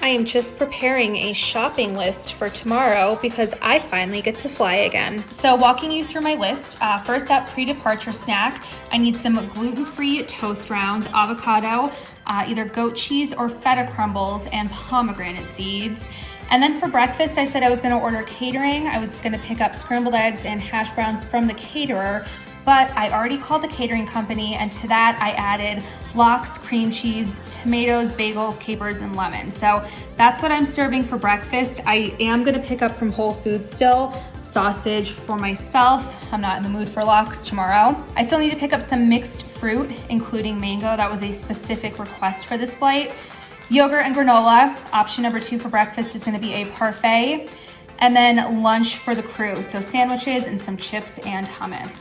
I am just preparing a shopping list for tomorrow because I finally get to fly again. So walking you through my list, first up, pre-departure snack. I need some gluten-free toast rounds, avocado, either goat cheese or feta crumbles, and pomegranate seeds. And then for breakfast, I said I was gonna order catering. I was gonna pick up scrambled eggs and hash browns from the caterer, but I already called the catering company, and to that I added lox, cream cheese, tomatoes, bagels, capers, and lemon. So that's what I'm serving for breakfast. I am gonna pick up from Whole Foods still, sausage for myself. I'm not in the mood for lox tomorrow. I still need to pick up some mixed fruit, including mango. That was a specific request for this flight. Yogurt and granola. Option number 2 for breakfast is gonna be a parfait. And then lunch for the crew. So sandwiches and some chips and hummus.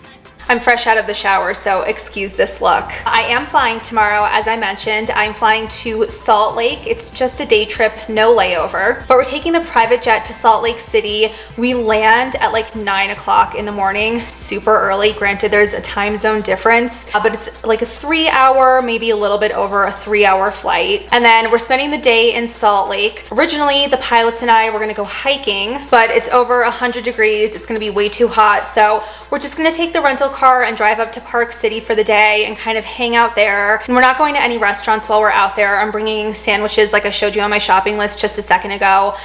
I'm fresh out of the shower, so excuse this look. I am flying tomorrow, as I mentioned. I'm flying to Salt Lake. It's just a day trip, no layover. But we're taking the private jet to Salt Lake City. We land at like 9 o'clock in the morning, super early. Granted, there's a time zone difference, but it's like a 3-hour, maybe a little bit over a 3-hour flight. And then we're spending the day in Salt Lake. Originally, the pilots and I were gonna go hiking, but it's over 100 degrees. It's gonna be way too hot. So we're just gonna take the rental car and drive up to Park City for the day and kind of hang out there. And we're not going to any restaurants while we're out there. I'm bringing sandwiches like I showed you on my shopping list just a second ago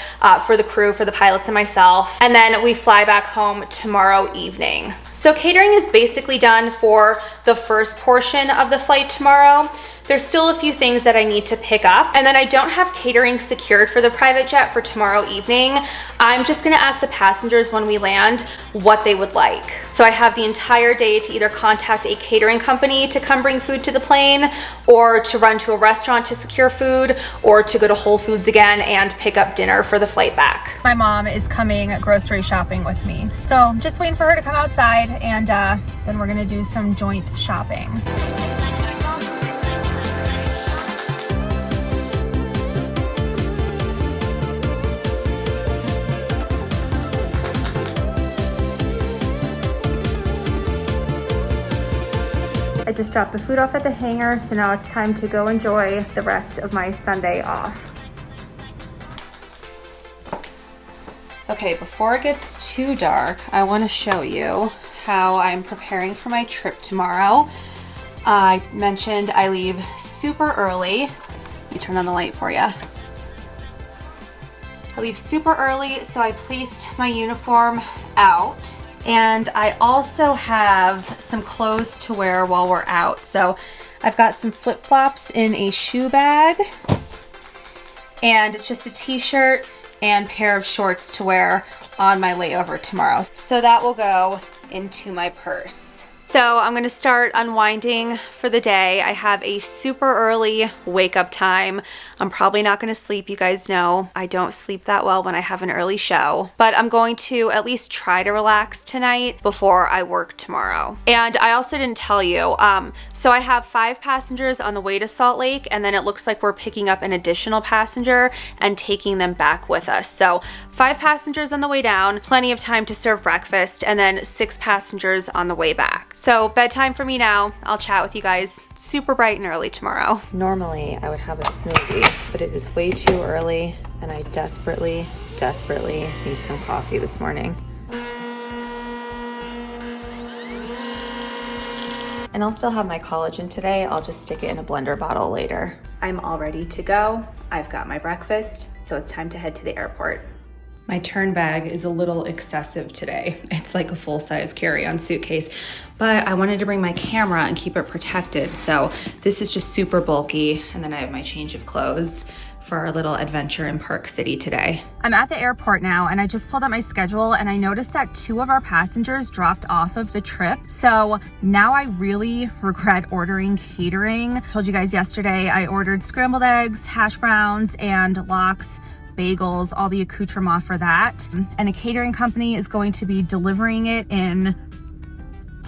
for the crew, for the pilots and myself. And then we fly back home tomorrow evening. So catering is basically done for the first portion of the flight tomorrow. There's still a few things that I need to pick up, and then I don't have catering secured for the private jet for tomorrow evening. I'm just gonna ask the passengers when we land what they would like. So I have the entire day to either contact a catering company to come bring food to the plane, or to run to a restaurant to secure food, or to go to Whole Foods again and pick up dinner for the flight back. My mom is coming grocery shopping with me, so I'm just waiting for her to come outside, and then we're gonna do some joint shopping. I just dropped the food off at the hangar, so now it's time to go enjoy the rest of my Sunday off. Okay, before it gets too dark, I want to show you how I'm preparing for my trip tomorrow. I mentioned I leave super early. Let me turn on the light for you. I leave super early, so I placed my uniform out. And I also have some clothes to wear while we're out. So I've got some flip-flops in a shoe bag, and it's just a t-shirt and pair of shorts to wear on my layover tomorrow. So that will go into my purse. So I'm gonna start unwinding for the day. I have a super early wake up time. I'm probably not gonna sleep. You guys know I don't sleep that well when I have an early show, but I'm going to at least try to relax tonight before I work tomorrow. And I also didn't tell you, so I have 5 passengers on the way to Salt Lake, and then it looks like we're picking up an additional passenger and taking them back with us. So 5 passengers on the way down, plenty of time to serve breakfast, and then 6 passengers on the way back. So bedtime for me now. I'll chat with you guys super bright and early tomorrow. Normally I would have a smoothie, but it is way too early, and I desperately need some coffee this morning. And I'll still have my collagen today. I'll just stick it in a blender bottle later. I'm all ready to go. I've got my breakfast, so it's time to head to the airport. My turn bag is a little excessive today. It's like a full-size carry-on suitcase, but I wanted to bring my camera and keep it protected. So this is just super bulky. And then I have my change of clothes for our little adventure in Park City today. I'm at the airport now, and I just pulled up my schedule, and I noticed that 2 of our passengers dropped off of the trip. So now I really regret ordering catering. I told you guys yesterday I ordered scrambled eggs, hash browns, and lox, bagels, all the accoutrement for that. And a catering company is going to be delivering it in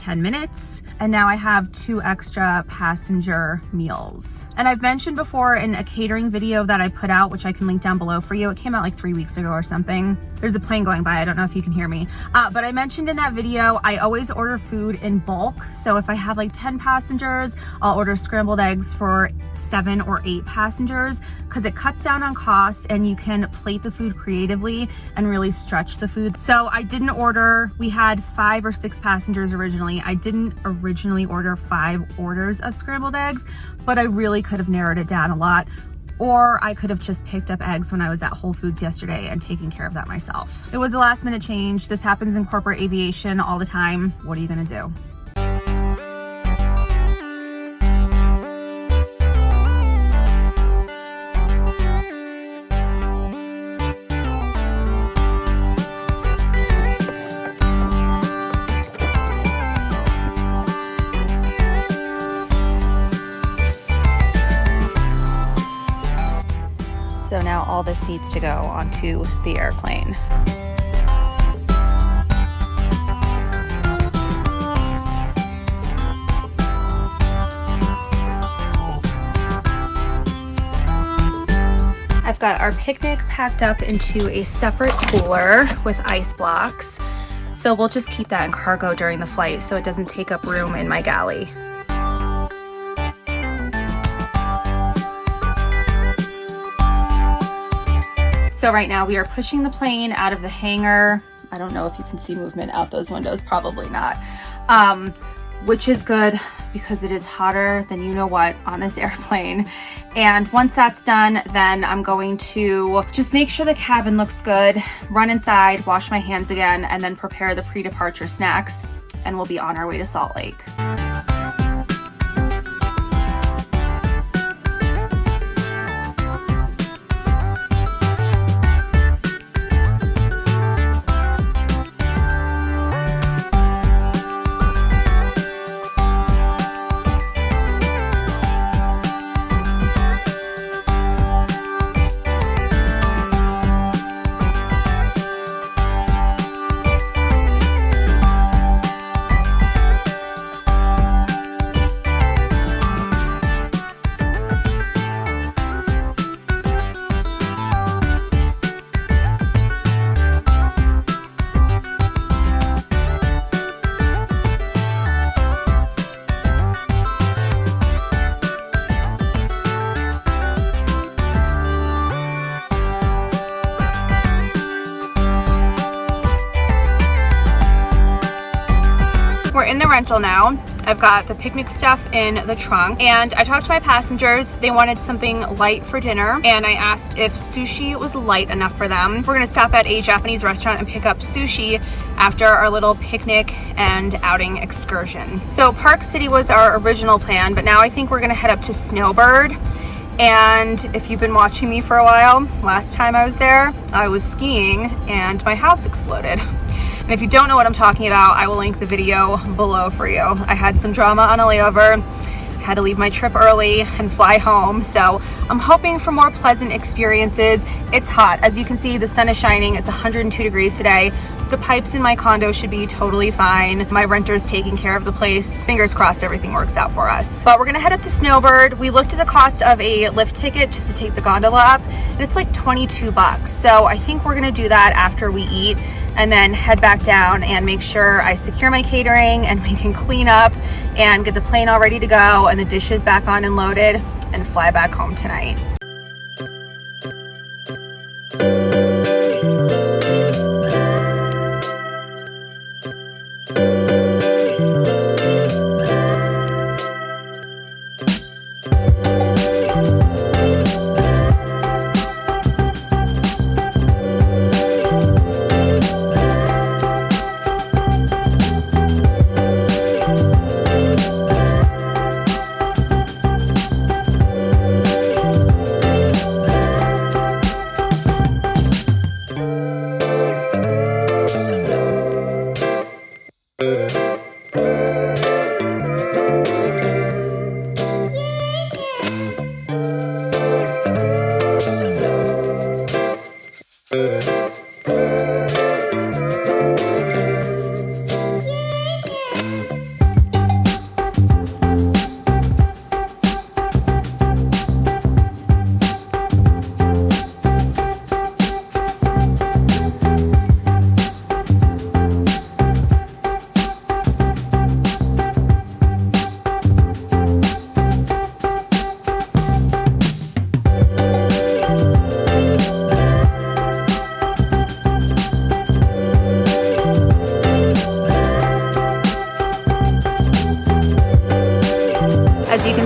10 minutes. And now I have 2 extra passenger meals. And I've mentioned before in a catering video that I put out, which I can link down below for you. It came out like 3 weeks ago or something. There's a plane going by. I don't know if you can hear me. But I mentioned in that video, I always order food in bulk. So if I have like 10 passengers, I'll order scrambled eggs for 7 or 8 passengers because it cuts down on cost and you can plate the food creatively and really stretch the food. So I didn't order, we had 5 or 6 passengers originally. I didn't originally order 5 orders of scrambled eggs, but I really could have narrowed it down a lot. Or I could have just picked up eggs when I was at Whole Foods yesterday and taken care of that myself. It was a last minute change. This happens in corporate aviation all the time. What are you gonna do? So now all this needs to go onto the airplane. I've got our picnic packed up into a separate cooler with ice blocks. So we'll just keep that in cargo during the flight so it doesn't take up room in my galley. So right now we are pushing the plane out of the hangar. I don't know if you can see movement out those windows, probably not. Which is good because it is hotter than you know what on this airplane. And once that's done, then I'm going to just make sure the cabin looks good, run inside, wash my hands again, and then prepare the pre-departure snacks, and we'll be on our way to Salt Lake. We're in the rental now. I've got the picnic stuff in the trunk, and I talked to my passengers. They wanted something light for dinner, and I asked if sushi was light enough for them. We're gonna stop at a Japanese restaurant and pick up sushi after our little picnic and outing excursion. So Park City was our original plan, but now I think we're gonna head up to Snowbird. And if you've been watching me for a while, last time I was there, I was skiing and my house exploded. And if you don't know what I'm talking about, I will link the video below for you. I had some drama on a layover, had to leave my trip early and fly home. So I'm hoping for more pleasant experiences. It's hot. As you can see, the sun is shining. It's 102 degrees today. The pipes in my condo should be totally fine. My renter's taking care of the place. Fingers crossed everything works out for us. But we're gonna head up to Snowbird. We looked at the cost of a lift ticket just to take the gondola up, and it's like 22 bucks. So I think we're gonna do that after we eat and then head back down and make sure I secure my catering and we can clean up and get the plane all ready to go and the dishes back on and loaded and fly back home tonight.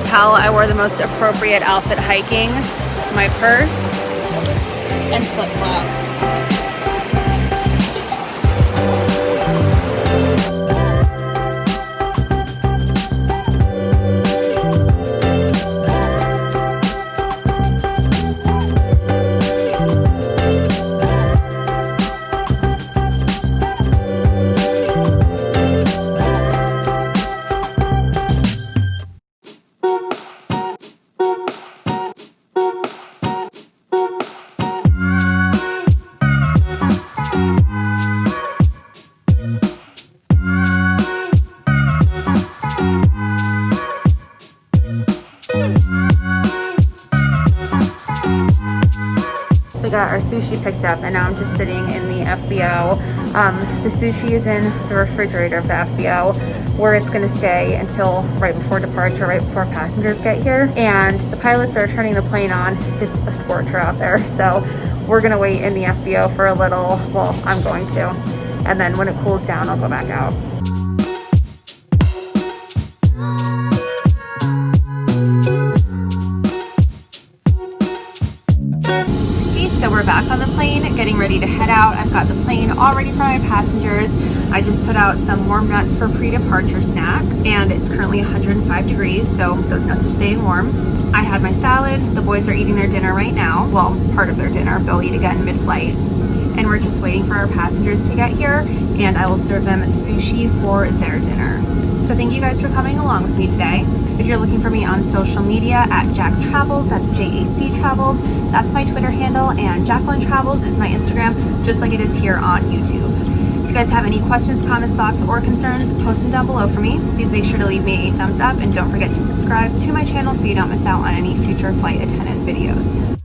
tell I wore the most appropriate outfit hiking, my purse, and flip-flops. We got our sushi picked up and now I'm just sitting in the FBO. The sushi is in the refrigerator of the FBO where it's going to stay until right before departure, right before passengers get here. And the pilots are turning the plane on. It's a scorcher out there. So we're going to wait in the FBO for a little. Well, I'm going to. And then when it cools down, I'll go back out. So we're back on the plane, getting ready to head out. I've got the plane all ready for my passengers. I just put out some warm nuts for pre-departure snack, and it's currently 105 degrees, so those nuts are staying warm. I had my salad. The boys are eating their dinner right now. Well, part of their dinner. They'll eat again mid-flight. And we're just waiting for our passengers to get here, and I will serve them sushi for their dinner. So thank you guys for coming along with me today. If you're looking for me on social media, at Jack Travels, that's JAC Travels, that's my Twitter handle, and Jacqueline Travels is my Instagram, just like it is here on YouTube. If you guys have any questions, comments, thoughts, or concerns, post them down below for me. Please make sure to leave me a thumbs up and don't forget to subscribe to my channel so you don't miss out on any future flight attendant videos.